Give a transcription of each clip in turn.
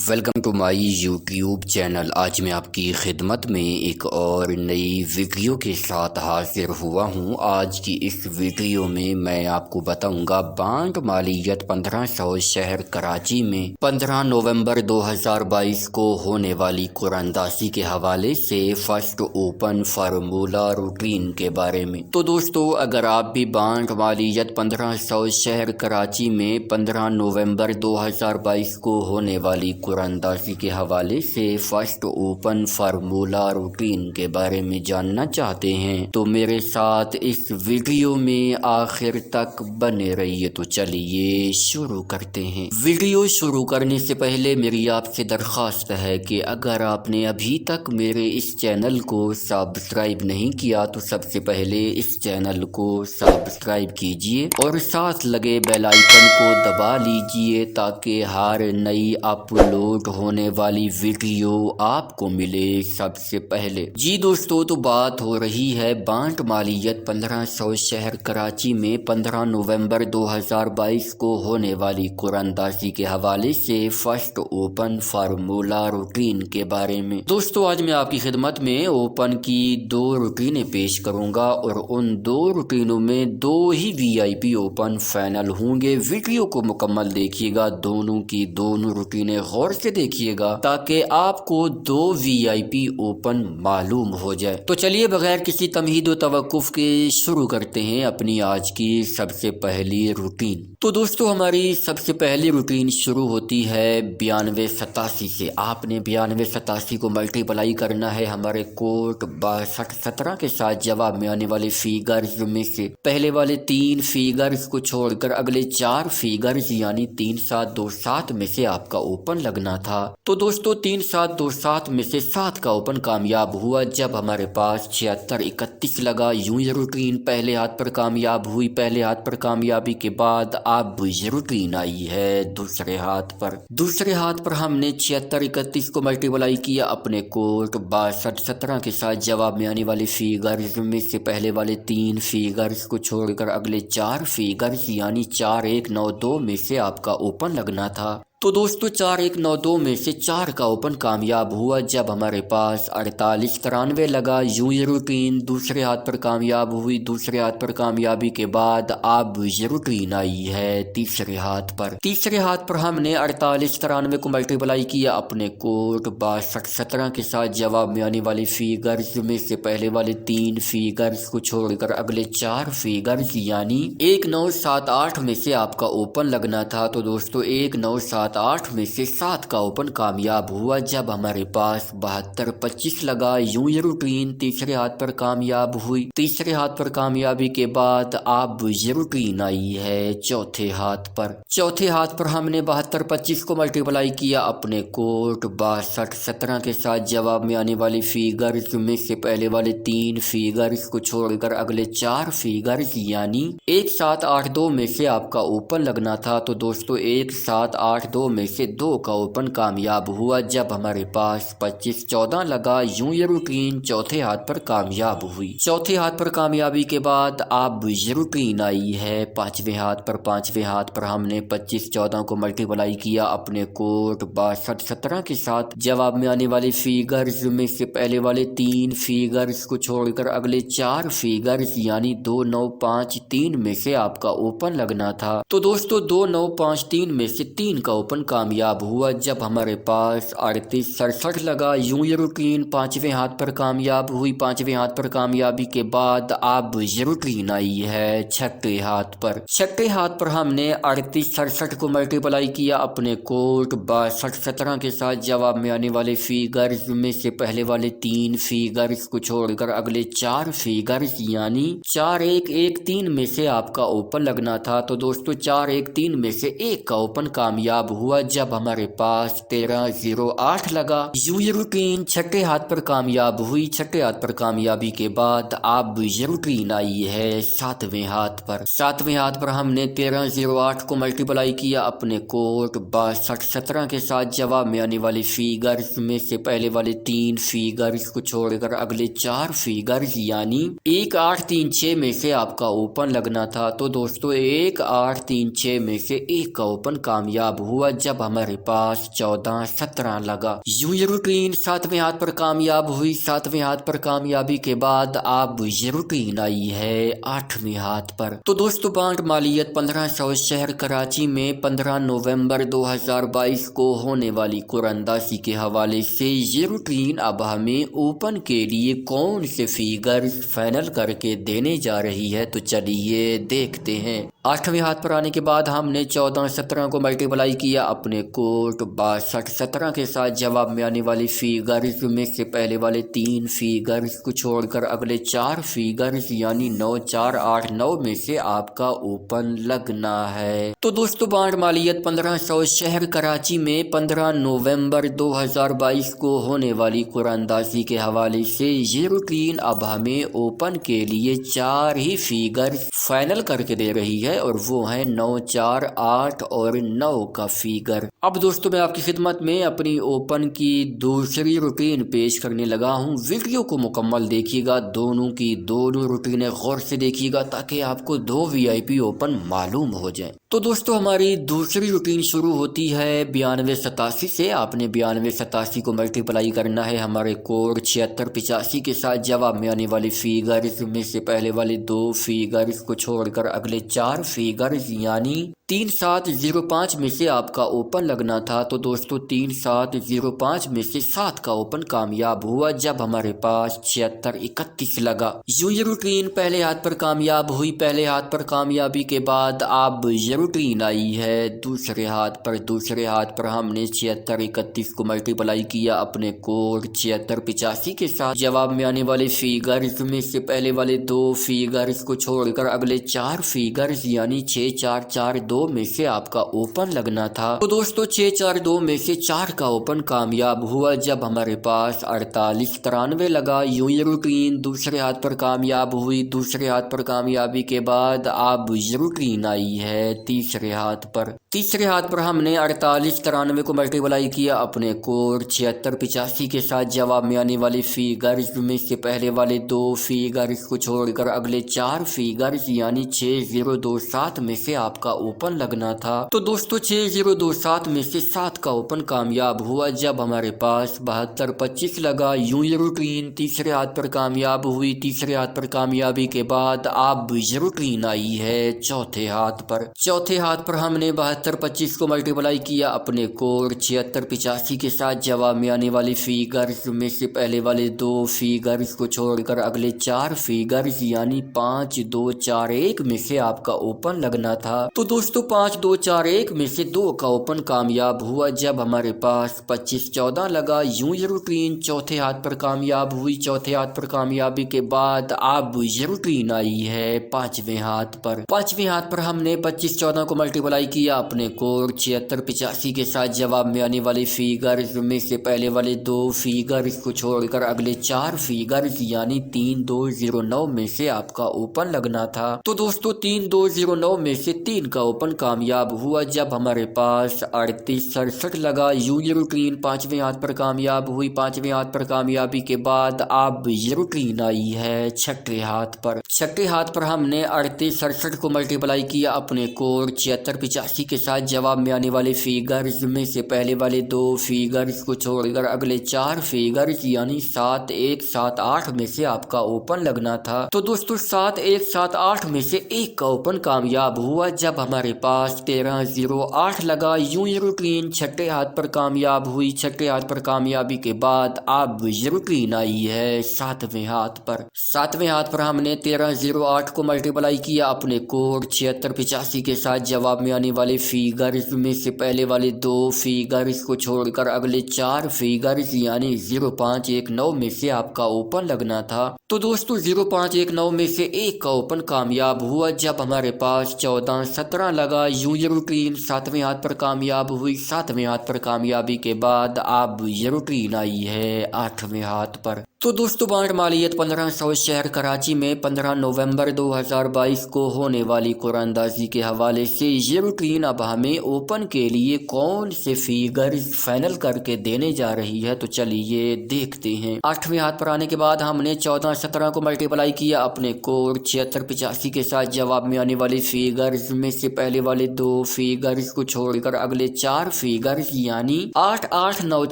Welcome to my YouTube channel. آج میں آپ کی خدمت میں ایک اور نئی ویڈیو کے ساتھ حاضر ہوا ہوں۔ آج کی اس ویڈیو میں آپ کو بتاؤں گا بانڈ مالیت 1500 شہر کراچی میں 15 نومبر 2022 کو ہونے والی قراندازی کے حوالے سے فرسٹ اوپن فارمولہ روٹین کے بارے میں۔ تو دوستو، اگر آپ بھی بانڈ مالیت 1500 شہر کراچی میں 15 نومبر 2022 کو ہونے والی قراندازی کے حوالے سے فرسٹ اوپن فارمولہ روٹین کے بارے میں جاننا چاہتے ہیں تو میرے ساتھ اس ویڈیو میں آخر تک بنے رہیے۔ تو چلیے شروع کرتے ہیں۔ ویڈیو شروع کرنے سے پہلے میری آپ سے درخواست ہے کہ اگر آپ نے ابھی تک میرے اس چینل کو سبسکرائب نہیں کیا تو سب سے پہلے اس چینل کو سبسکرائب کیجیے اور ساتھ لگے بیل آئیکن کو دبا لیجیے تاکہ ہر نئی اپلوڈ ہونے والی ویڈیو آپ کو ملے سب سے پہلے۔ جی دوستو، تو بات ہو رہی ہے بانڈ مالیت 1500 شہر کراچی میں 15 نومبر 2022 کو ہونے والی قراندازی کے حوالے سے فرسٹ اوپن فارمولہ روٹین کے بارے میں۔ دوستو، آج میں آپ کی خدمت میں اوپن کی 2 روٹینیں پیش کروں گا اور ان 2 روٹینوں میں 2 ہی VIP اوپن فائنل ہوں گے۔ ویڈیو کو مکمل دیکھیے گا، دونوں کی دونوں روٹینیں غور سے دیکھیے گا تاکہ آپ کو 2 VIP اوپن معلوم ہو جائے۔ تو چلیے بغیر کسی تمہید و توقف کے شروع کرتے ہیں اپنی آج کی سب سے پہلی روٹین۔ تو دوستو، ہماری سب سے پہلی روٹین شروع ہوتی ہے 9287 سے۔ آپ نے 9287 کو ملٹیپلائی کرنا ہے ہمارے کوڈ 6217 کے ساتھ۔ جواب میں آنے والے فیگرز میں سے پہلے والے 3 فیگرز کو چھوڑ کر اگلے 4 فیگرز یعنی 3727 میں سے آپ کا اوپن لگنا تھا۔ تو دوستو، 3727 میں سے 7 کا اوپن کامیاب ہوا جب ہمارے پاس 7631 لگا۔ یوں یہ روٹین پہلے ہاتھ پر کامیاب ہوئی۔ پہلے ہاتھ پر کامیابی کے بعد اب یہ روٹین آئی ہے دوسرے ہاتھ پر۔ دوسرے ہاتھ پر ہم نے 7631 کو ملٹیپلائی کیا اپنے کوڈ 6217 کے ساتھ۔ جواب میں آنے والے فیگرز میں سے پہلے والے 3 فیگرز کو چھوڑ کر اگلے 4 فیگرز یعنی 4192 میں سے آپ کا اوپن لگنا تھا۔ تو دوستو، 4192 میں سے 4 کا اوپن کامیاب ہوا جب ہمارے پاس 4893 لگا۔ یوں یہ روٹین دوسرے ہاتھ پر کامیاب ہوئی۔ دوسرے ہاتھ پر کامیابی کے بعد اب یہ روٹین آئی ہے تیسرے ہاتھ پر۔ تیسرے ہاتھ پر ہم نے 4893 کو ملٹیپلائی کیا اپنے کوڈ 6217 کے ساتھ۔ جواب میں آنے والی فیگرز میں سے پہلے والے 3 فیگرز کو چھوڑ کر اگلے 4 فیگرز یعنی 1978 میں سے آپ کا اوپن لگنا تھا۔ تو دوستو، 1978 میں سے 7 کا اوپن کامیاب ہوا جب ہمارے پاس 7225 لگا۔ یوں یہ روٹین تیسرے ہاتھ پر کامیاب ہوئی۔ تیسرے ہاتھ پر کامیابی کے بعد اب یہ روٹین آئی ہے چوتھے ہاتھ پر۔ چوتھے ہاتھ پر ہم نے 7225 کو ملٹیپلائی کیا اپنے کوڈ 6217 کے ساتھ۔ جواب میں آنے والی فیگرز میں سے پہلے والے 3 فیگرز کو چھوڑ کر اگلے 4 فیگرز یعنی 1782 میں سے آپ کا اوپن لگنا تھا۔ تو دوستو، 1782 میں سے 2 کا اوپن کامیاب ہوا جب ہمارے پاس 2514 لگا۔ یوں یہ روٹین چوتھے ہاتھ پر کامیاب ہوئی۔ چوتھے ہاتھ پر کامیابی کے بعد اب یہ روٹین آئی ہے پانچویں ہاتھ پر۔ پانچویں ہاتھ پر ہم نے 2514 کو ملٹیپلائی کیا اپنے کوڈ 6217 کے ساتھ۔ جواب میں آنے والے فیگرز میں سے پہلے والے 3 فیگرز کو چھوڑ کر اگلے 4 فیگرز یعنی 2953 میں سے آپ کا اوپن لگنا تھا۔ تو دوستو، 2953 میں سے 3 کا اوپن کامیاب ہوا جب ہمارے پاس 3867 لگا۔ یوں یہ روٹین پانچویں ہاتھ پر کامیاب ہوئی۔ پانچویں ہاتھ پر کامیابی کے بعد اب یہ روٹین آئی ہے چھٹے ہاتھ پر۔ چھٹے ہاتھ پر ہم نے 3867 کو ملٹیپلائی کیا اپنے کوڈ 6217 کے ساتھ۔ جواب میں آنے والے فیگرز میں سے پہلے والے 3 فیگرز کو چھوڑ کر اگلے 4 فیگرز یعنی 4113 میں سے آپ کا اوپن لگنا تھا۔ تو دوستو، 4113 میں سے 1 کا اوپن کامیاب ہوا جب ہمارے پاس 1308 لگا۔ یوں یہ روٹین چھٹے ہاتھ پر کامیاب ہوئی۔ چھٹے ہاتھ پر کامیابی کے بعد اب یہ روٹین آئی ہے ساتویں ہاتھ پر۔ ساتویں ہاتھ پر ہم نے 1308 کو ملٹیپلائی کیا اپنے کوڈ 6217 کے ساتھ۔ جواب میں آنے والی فیگرز میں سے پہلے والے 3 فیگرز کو چھوڑ کر اگلے 4 فیگرز یعنی 1836 میں سے آپ کا اوپن لگنا تھا۔ تو دوستو، 1836 میں سے 1 کا اوپن کامیاب ہوا हुआ जब हमारे पास 14-17 लगा। यूं ये रूटीन 7वें हाथ पर कामयाब हुई। 7वें हाथ पर कामयाबी के बाद अब ये रूटीन आई है 8वें हाथ पर। तो दोस्तों बांट मालियत 1500 शहर कराची में 15 नवंबर 2022 को होने वाली कुरानदासी के हवाले से ये रूटीन अब हमें ओपन के लिए कौन से फिगर फाइनल करके देने जा रही है, तो चलिए देखते हैं। 8वें हाथ पर आने के बाद हमने 14-17 को मल्टीप्लाई किया अपने कोट 62-17 के साथ। जवाब में आने वाली फिगर्स में से पहले वाले 3 फिगर्स को छोड़कर अगले 4 फिगर्स यानी 9, 4, 8, 9 में से आपका ओपन लगना है। तो दोस्तों बांट मालियत 1500 शहर कराची में 15 नवंबर 2022 को होने वाली कुरानदासी के हवाले से ये रूटीन अब हमें ओपन के लिए 4 ही फिगर्स फाइनल करके दे रही है और वो है 9, 4, 8 और 9 का फिगर। अब दोस्तों मैं आपकी खिदमत में अपनी ओपन की दूसरी रूटीन पेश करने लगा हूँ। वीडियो को मुकम्मल देखिएगा, दोनों की दोनों रूटीनें गौर से देखिएगा ताकि आपको 2 VIP ओपन मालूम हो जाए। तो दोस्तों हमारी दूसरी रूटीन शुरू होती है 92-87 से। आपने 92-87 को मल्टीप्लाई करना है हमारे कोड 76-85 के साथ। जवाब में आने वाली फिगर्स में से पहले वाले 2 फिगर्स को छोड़कर अगले 4 फिगर्स यानी 3705 में से आपका ओपन लगना था। तो दोस्तों 3705 में से 7 का ओपन कामयाब हुआ जब हमारे पास 7631 लगा। यूं ये रूटीन पहले हाथ पर कामयाब हुई। पहले हाथ पर कामयाबी के बाद अब ये रूटीन आई है दूसरे हाथ पर। दूसरे हाथ पर हमने 7631 को मल्टीप्लाई किया अपने कोड 7685 के साथ। जवाब में आने वाले फिगर्स में से पहले वाले 2 फिगर्स को छोड़कर अगले 4 फिगर्स यानी 6442 में से आपका ओपन लगना था। तो दोस्तों 642 में से 4 का ओपन कामयाब हुआ जब हमारे पास 4893 लगा। यूं ये रूटीन दूसरे हाथ पर कामयाब हुई। दूसरे हाथ पर कामयाबी के बाद अब ये रूटीन आई है तीसरे हाथ पर। तीसरे हाथ पर हमने 4893 को मल्टीप्लाई किया अपने कोड 7685 के साथ। जवाब में आने वाली फिगर्स में से पहले वाले 2 फिगर्स को छोड़कर अगले 4 फिगर्स यानी 6027 में से आपका ओपन लगना था। तो दोस्तों 6027 में से 7 का ओपन कामयाब हुआ जब हमारे पास 7225 लगा। यूं ये रूटीन तीसरे हाथ पर कामयाब हुई। तीसरे हाथ पर कामयाबी के बाद अब ये रूटीन आई है चौथे हाथ पर। चौथे हाथ पर हमने 7225 को मल्टीप्लाई किया अपने कोड 7685 के साथ। जवाब में आने वाली फिगर्स में से पहले वाले 2 फिगर्स को छोड़कर अगले 4 फिगर्स यानी 5241 में से आपका ओपन लगना था। तो दोस्तों 5241 में से 2 का ओपन कामयाब हुआ जब हमारे पास 2514 लगा। यूं ये रूटीन चौथे हाथ पर कामयाब हुई। चौथे हाथ पर कामयाबी के बाद अब ये रूटीन आई है 5वें हाथ पर। 5वें हाथ पर हमने 2514 को मल्टीप्लाई किया अपने कोड 7685 के साथ। जवाब में आने वाली फिगर्स में से पहले वाले 2 फिगर्स को छोड़कर अगले 4 फिगर्स यानी 3209 में से आपका ओपन लगना था। तो दोस्तों 3209 में से 3 का ओपन कामयाब हुआ जब हमारे पास 3867 लगा। यूं ये रूटीन 5वें हाथ पर कामयाब हुई। 5वें हाथ पर कामयाबी के बाद अब ये रूटीन आई है 6ठे हाथ पर। 6ठे हाथ पर हमने 3867 को मल्टीप्लाई किया अपने कोड 7685 के साथ। जवाब में आने वाले फिगर्स में से पहले वाले 2 फिगर्स को छोड़कर अगले 4 फिगर्स यानी 7178 में से आपका ओपन लगना था। तो दोस्तों 7178 में से 1 का ओपन कामयाब हुआ जब हमारे पास 1308 लगा। यूं ये रूटीन 6ठे हाथ पर कामयाब हुई। 6ठे हाथ पर कामयाबी के बाद अब ये रूटीन आई है 7वें हाथ पर। 7वें हाथ पर हमने 1308 को मल्टीप्लाई किया अपने कोड 7685 के साथ। जवाब में आने वाले फिगर्स में से पहले वाले 2 फिगर्स को छोड़कर अगले 4 फिगर्स यानी 0519 में से आपका ओपन लगना था। तो दोस्तों 0519 में से 1 का ओपन कामयाब हुआ जब हमारे पास 1417 लगा। यूं ये रूटीन 7वें हाथ पर कामयाब हुई। 7वें हाथ पर कामयाबी के बाद अब ये रूटीन आई है 8वें हाथ पर। तो दोस्तों बांड मालियत 1500 शहर कराची में 15 नवंबर 2022 को होने वाली कुरानदाजी के हवाले से ये रूटीन अब हमें ओपन के लिए कौन से फिगर्स फाइनल करके देने जा रही है, तो चलिए देखते हैं। 8वें हाथ पर आने के बाद हमने 14-17 को मल्टीप्लाई किया अपने कोड 76-85 के साथ। जवाब में आने वाले फिगर्स में से पहले वाले 2 फिगर्स को छोड़कर अगले 4 फिगर्स यानी 8, 8, 9,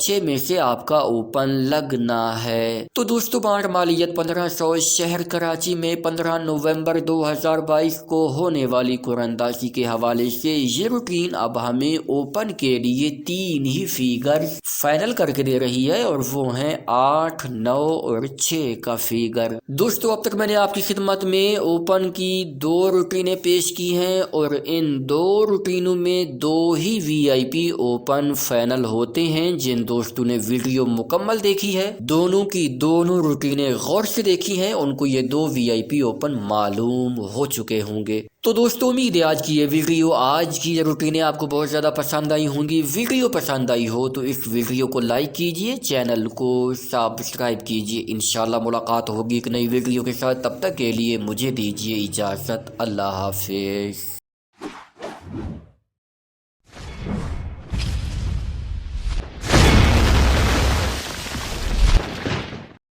6 में से आपका ओपन लगना है। तो दोस्तों बांड मालियत 1500 शहर कराची में 15 नवंबर 2022 को होने वाली कुरानदाजी के हवाले से ये रूटीन अब हमें ओपन के लिए 3 ही फिगर फाइनल करके दे रही है और वो हैं 8, 9 और 6 का फिगर। दोस्तों अब तक मैंने आपकी खिदमत में ओपन की 2 रूटीनें पेश की हैं और इन 2 रूटीनों में 2 ही VIP ओपन फाइनल होते हैं। जिन दोस्तों ने वीडियो मुकम्मल देखी है, दोनों रूटीनें गौर से देखी हैं, उनको ये 2 VIP ओपन मालूम हो चुके होंगे। तो दोस्तों उम्मीद है आज की ये वीडियो, आज की ये रूटीनें आपको बहुत ज़्यादा पसंद आई होंगी। वीडियो पसंद आई हो तो इस वीडियो को लाइक कीजिए, चैनल को सब्सक्राइब कीजिए। इंशाल्लाह मुलाकात होगी एक नई वीडियो के साथ। तब तक के लिए मुझे दीजिए इजाज़त। अल्लाह हाफिज़।